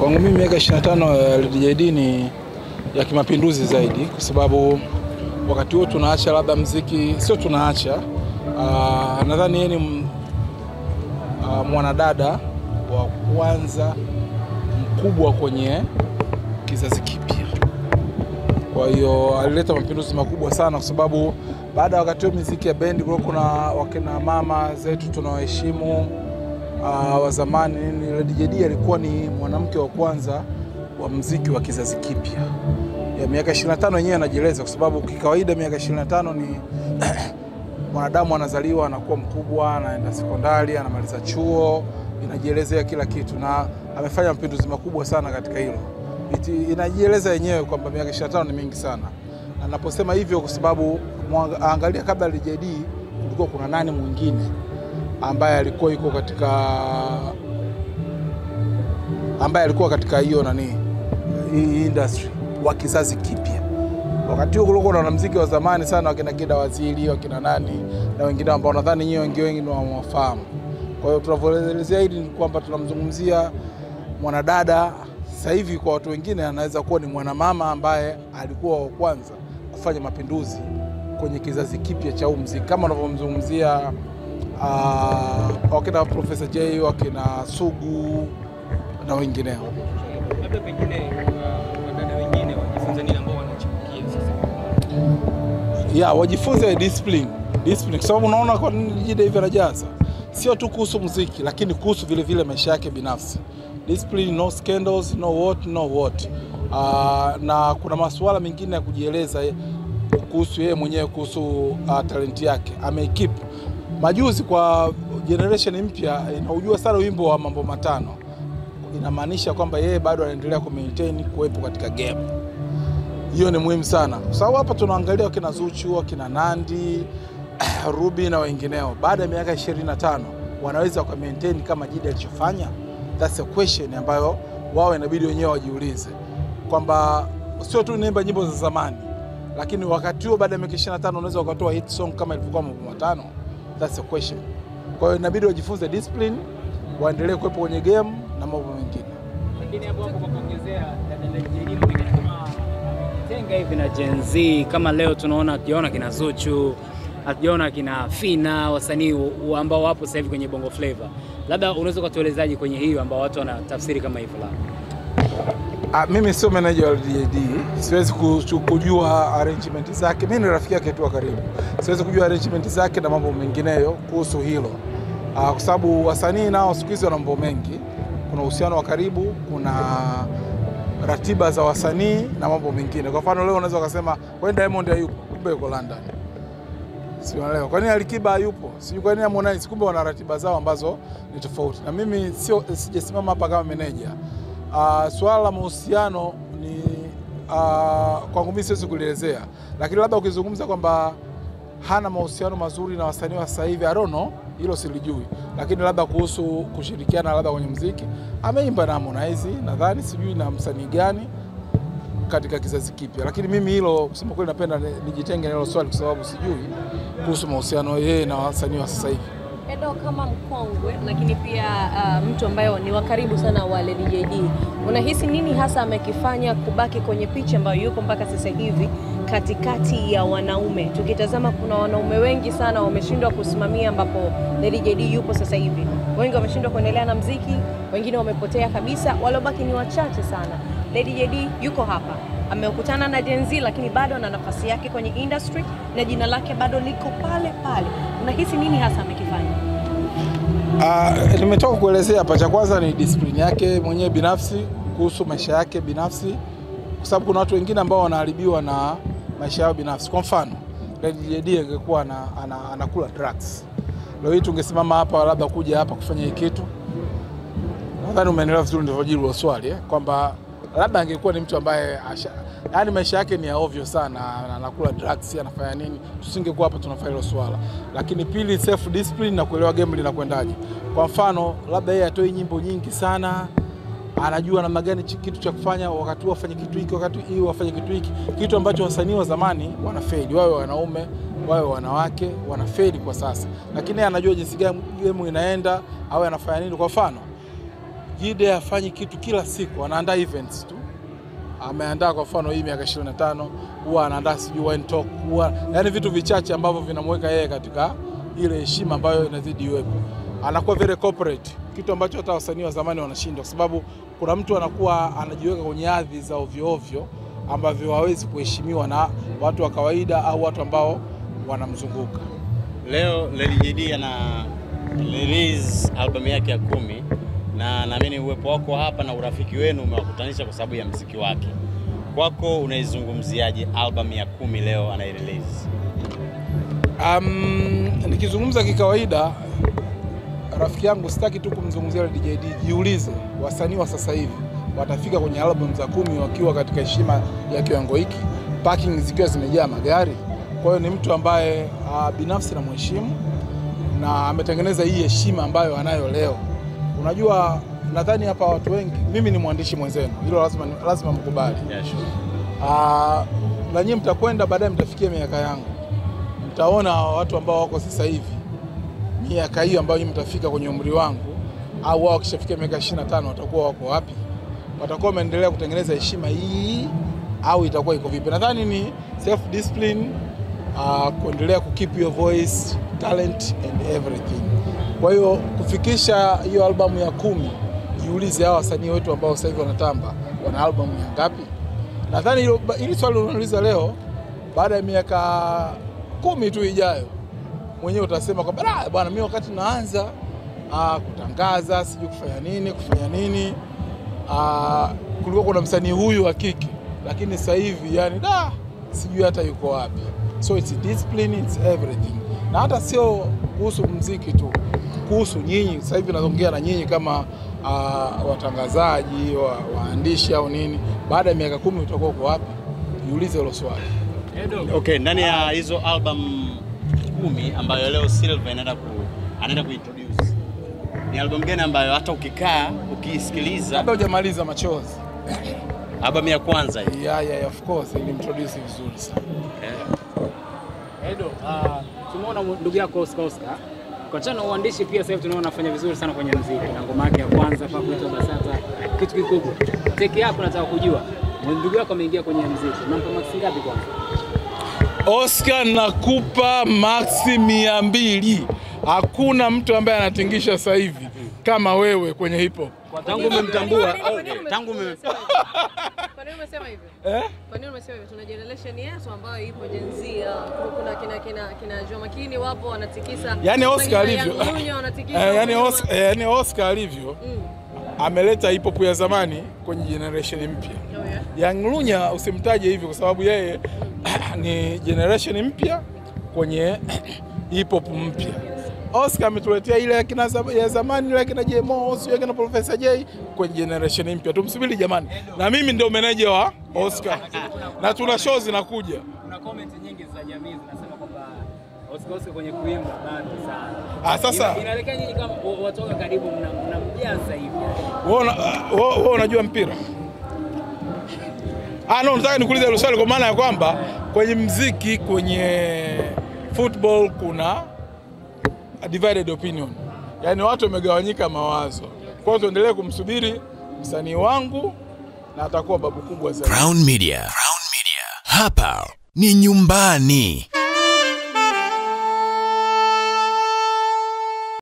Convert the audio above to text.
Kwangu mimi miaka 25 ya LDJD ni ya kimapinduzi zaidi, kwa sababu wakati huo tunaacha labda muziki, sio tunaacha, nadhani yeye ni mwanadada wa kwanza mkubwa kwenye kizazi kipya. Kwa hiyo alileta mapinduzi makubwa sana, kwa sababu baada ya wakati huo muziki ya bendi kuna wakina mama zetu tunawaheshimu wa zamani. LDJD alikuwa ni mwanamke wa kwanza wa muziki wa kizazi kipya. Ya miaka 25 yenyewe anajieleza, kwa sababu kikawaida miaka 25 ni mwanadamu anazaliwa, anakuwa mkubwa, anaenda sekondari, anamaliza chuo, inajielezea kila kitu, na amefanya mapinduzi makubwa sana katika hilo. Inajieleza yenyewe kwamba miaka 25 ni mingi sana. Na naposema hivyo kwa sababu angalia, kabla ya LDJD kulikuwa kuna nani mwingine ambaye alikuwa yuko katika hiyo hii industry wa kizazi kipya. Wakati huo kulikuwa na wanamuziki wa zamani sana, wakina Kida Waziri, wakina nani na wengine ambao nadhani nyinyi wengi ndio mwafahamu. Kwa hiyo tunavyoelezea hili ni kwamba tunamzungumzia mwanadada. Sasa hivi kwa watu wengine anaweza kuwa ni mwanamama ambaye alikuwa wa kwanza kufanya mapinduzi kwenye kizazi kipya cha muziki, kama unavyomzungumzia wakina Professor Jay, wakina Sugu na wengineo. Labda pengine wadada wengine wajifunze nini ambao wanachipukia sasa? Wajifunze discipline, kwa sababu unaona kwa nini LDJD hivi anajaza, sio tu kuhusu muziki, lakini kuhusu vile vile maisha yake binafsi. Discipline, no scandals, no what. Na kuna masuala mengine ya kujieleza kuhusu yeye mwenyewe, kuhusu talent yake. Amekeep majuzi kwa generation mpya inaujua sana wimbo wa mambo matano. Inamaanisha kwamba yeye bado anaendelea kumaintain kuwepo katika game. Hiyo ni muhimu sana, kwa sababu hapa tunaangalia wakina Zuchu, wakina Nandi, Ruby na wengineo. Baada ya miaka 25 wanaweza ku maintain kama JD alichofanya? That's a question ambayo wao inabidi wenyewe wajiulize, kwamba sio tu naimba nyimbo za zamani, lakini wakati huo baada ya miaka 25 unaweza ukatoa hit song kama ilivyokuwa mambo matano. That's a question. Kwa hiyo inabidi wajifunze discipline, waendelee kuwepo kwenye game na mambo mengine. Lakini hapo kwa kuongezea LDJD mwingine kama tenga hivi na Gen Z, kama leo tunaona kina Zuchu, hatujaona kina Fina, wasanii ambao wapo sasa hivi kwenye Bongo Flava. Labda unaweza kutuelezaje kwenye hiyo ambao watu wanatafsiri kama hivyo la? Mimi sio manager wa LDJD, siwezi kujua arrangement zake. Mimi ni rafiki yake tu wa karibu, siwezi kujua arrangement zake na mambo mengineyo kuhusu hilo, kwa sababu wasanii nao siku hizi wana mambo mengi. Kuna uhusiano wa karibu, kuna ratiba za wasanii na mambo mengine. Kwa mfano leo unaweza kusema kwa Diamond hayupo, kumbe yuko London. Sio leo. Kwa nini Alikiba hayupo? Sijui kwa nini Harmonize, kumbe wana ratiba zao ambazo ni tofauti. Na mimi sijasimama hapa kama manager. Swala la mahusiano ni kwangu mimi siwezi kuelezea. Lakini labda ukizungumza kwamba hana mahusiano mazuri na wasanii wa sasa hivi, I don't know, hilo silijui. Lakini labda kuhusu kushirikiana labda kwenye muziki, ameimba na Harmonize, nadhani sijui na msanii gani katika kizazi kipya. Lakini mimi hilo kusema kweli napenda nijitenge na hilo swali, kwa sababu sijui kuhusu mahusiano yeye na wasanii wa sasa hivi. Edo, kama mkongwe lakini pia mtu ambaye ni wa karibu sana wa LDJD, unahisi nini hasa amekifanya kubaki kwenye picha ambayo yuko mpaka sasa hivi katikati ya wanaume? Tukitazama kuna wanaume wengi sana wameshindwa kusimamia ambapo LDJD yupo sasa hivi. Wengi wameshindwa kuendelea na muziki, wengine wamepotea kabisa, waliobaki ni wachache sana. LDJD yuko hapa, amekutana na Gen Z, lakini bado ana nafasi yake kwenye industry na jina lake bado liko pale pale. Unahisi nini hasa amekifanya? Nimetoka kuelezea hapa. Cha kwanza ni discipline yake mwenyewe binafsi, kuhusu maisha yake binafsi, kwa sababu kuna watu wengine ambao wanaharibiwa na maisha yao binafsi. Kwa mfano LDJD angekuwa anakula drugs, leo hii tungesimama hapa labda kuja hapa kufanya hii kitu? Nadhani umeelewa vizuri ndio jibu la swali, kwamba labda angekuwa ni mtu ambaye yani maisha yake ni ya ovyo sana, anakula drugs, anafanya nini, tusingekuwa hapa tunafanya hilo swala. Lakini pili, self discipline na kuelewa game linakwendaje. Kwa mfano labda yeye atoi nyimbo nyingi sana, anajua namna gani kitu cha kufanya, wakati huo afanye kitu hiki, wakati hii afanye kitu hiki, kitu ambacho wasanii wa zamani wanafeli, wawe wanaume wawe wanawake wanafeli kwa sasa. Lakini anajua jinsi gani game inaenda au anafanya nini. Kwa mfano Gide hafanyi kitu kila siku, anaandaa events tu. Ameandaa kwa mfano hii miaka 25, huwa anaandaa sijui wine talk, yani vitu vichache ambavyo vinamweka yeye katika ile heshima ambayo inazidi iwepo. Anakuwa very corporate, kitu ambacho hata wasanii wa zamani wanashindwa, kwa sababu kuna mtu anakuwa anajiweka kwenye hadhi za ovyo ovyo ambavyo hawezi kuheshimiwa na watu wa kawaida au watu ambao wanamzunguka. Leo Lady JD ana release album yake ya 10 na naamini uwepo wako hapa na urafiki wenu umewakutanisha kwa sababu ya muziki wake. Kwako unaizungumziaje album ya 10 leo ana release? Nikizungumza kikawaida, rafiki yangu sitaki tu kumzungumzia Lady JD. Jiulize wasanii wa sasa hivi watafika kwenye album za 10 wakiwa katika heshima ya kiwango hiki, parking zikiwa zimejaa magari. Kwa hiyo ni mtu ambaye binafsi namheshimu na ametengeneza hii heshima ambayo anayo leo. Unajua, nadhani hapa watu wengi, mimi ni mwandishi mwenzenu, hilo lazima mkubali. Yeah, sure. Na nyinyi mtakwenda baadaye, mtafikia miaka yangu, mtaona watu ambao wako sasa hivi miaka hiyo ambayo mtafika kwenye umri wangu, au wao kishafikia miaka 25 watakuwa wako wapi? Watakuwa wameendelea kutengeneza heshima hii au itakuwa iko vipi? Nadhani ni self discipline, kuendelea keep your voice, talent and everything. Kwa hiyo kufikisha hiyo albamu ya 10, jiulize hao wasanii wetu ambao sasa hivi wanatamba wana albamu ya ngapi? Nadhani hili swali unauliza leo, baada ya miaka 10 tu ijayo, mwenyewe utasema kwamba bwana, mimi wakati naanza kutangaza sijui kufanya nini, kulikuwa kuna msanii huyu wa kike, lakini sasa hivi yani sijui hata yuko wapi. So it's discipline, it's everything. Na hata sio kuhusu muziki tu, kuhusu nyinyi. Sasa hivi naongea na nyinyi kama watangazaji, waandishi au nini. Baada ya miaka 10 utakuwa uko wapi? Jiulize hilo swali. Okay, ndani ya hizo album 10 ambayo leo Silva anaenda kuintroduce, ni album gani ambayo hata ukikaa ukisikiliza kabla hujamaliza machozi? Album ya kwanza hii. Yeah, of course, ilimtroduce vizuri sana. Edo, tumeona ndugu yako Oscar. Kwa chana uandishi pia sasa hivi tunaona anafanya vizuri sana kwenye muziki. Na ngoma yake ya kwanza kwa kuitwa Basata, kitu kikubwa. Take yako nataka kujua. Ndugu yako ameingia kwenye muziki. Unampa max ngapi kwanza? Oscar, nakupa max 200. Hakuna mtu ambaye anatingisha sasa hivi kama wewe kwenye hip hop. Tangu umemtambua, tangu Kwa nini umesema hivyo? Kwa nini umesema hivyo? Tuna generation yetu ambayo ipo Gen Z, kuna kina Joh Makini wapo wanatikisa. Yaani Oscar alivyo. Yaani Oscar alivyo. Ameleta hip hop ya zamani kwenye generation mpya. Young Lunya usimtaje hivyo kwa sababu yeye ni generation mpya kwenye hip hop mpya. Oscar ametuletea ile ya zamani, ile kina Jemo, sio kina Professor J kwenye generation mpya. Tumsubiri jamani. Na mimi ndio manager wa Oscar. Na tuna shows zinakuja. Kuna comment nyingi za jamii zinasema kwamba Oscar kwenye kuimba bado sana. Sasa inaelekea nyinyi kama watoka karibu mnamjaza hivi. Wewe unajua mpira? Nataka nikuulize hilo swali kwa maana ya kwamba kwenye muziki, kwenye football kuna divided opinion. Yaani watu wamegawanyika mawazo. Kwa hiyo tuendelee kumsubiri msanii wangu na atakuwa babu kubwa zaidi. Crown Media. Hapa ni nyumbani.